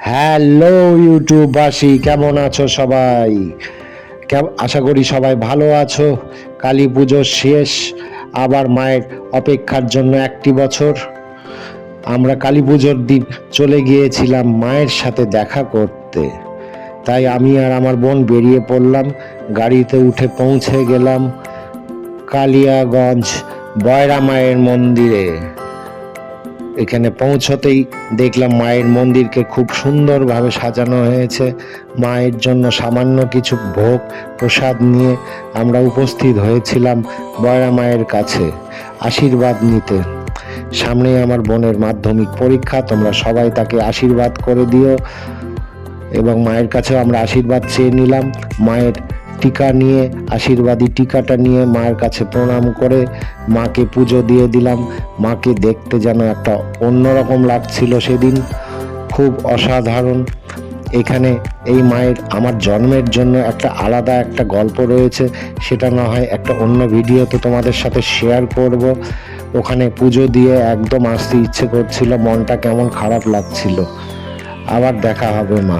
Hello ইউটিউববাসী, কেমন আছো সবাই? আশা করি সবাই ভালো আছো। কালী পুজো শেষ, আবার মায়ের অপেক্ষার জন্য একটি বছর। আমরা কালী পুজোর দিন চলে গিয়েছিলাম মায়ের সাথে দেখা করতে। তাই আমি আর আমার বোন বেরিয়ে পড়লাম, গাড়িতে উঠে পৌঁছে গেলাম কালিয়াগঞ্জ বয়রা মায়ের মন্দিরে। এখানে পৌঁছতেই দেখলাম মায়ের মন্দিরকে খুব সুন্দরভাবে সাজানো হয়েছে। মায়ের জন্য সামান্য কিছু ভোগ প্রসাদ নিয়ে আমরা উপস্থিত হয়েছিলাম বয়রা মায়ের কাছে আশীর্বাদ নিতে। সামনে আমার বোনের মাধ্যমিক পরীক্ষা, তোমরা সবাই তাকে আশীর্বাদ করে দিও। এবং মায়ের কাছেও আমরা আশীর্বাদ চেয়ে নিলাম। মায়ের টিকা নিয়ে, আশীর্বাদী টিকাটা নিয়ে মায়ের কাছে প্রণাম করে মাকে পুজো দিয়ে দিলাম। মাকে দেখতে যেন একটা অন্যরকম লাগছিল সেদিন, খুব অসাধারণ। এখানে এই মায়ের আমার জন্মের জন্য একটা আলাদা একটা গল্প রয়েছে, সেটা না হয় একটা অন্য ভিডিওতে তোমাদের সাথে শেয়ার করব। ওখানে পুজো দিয়ে একদম আসতে ইচ্ছে করছিল, মনটা কেমন খারাপ লাগছিল। আবার দেখা হবে মা।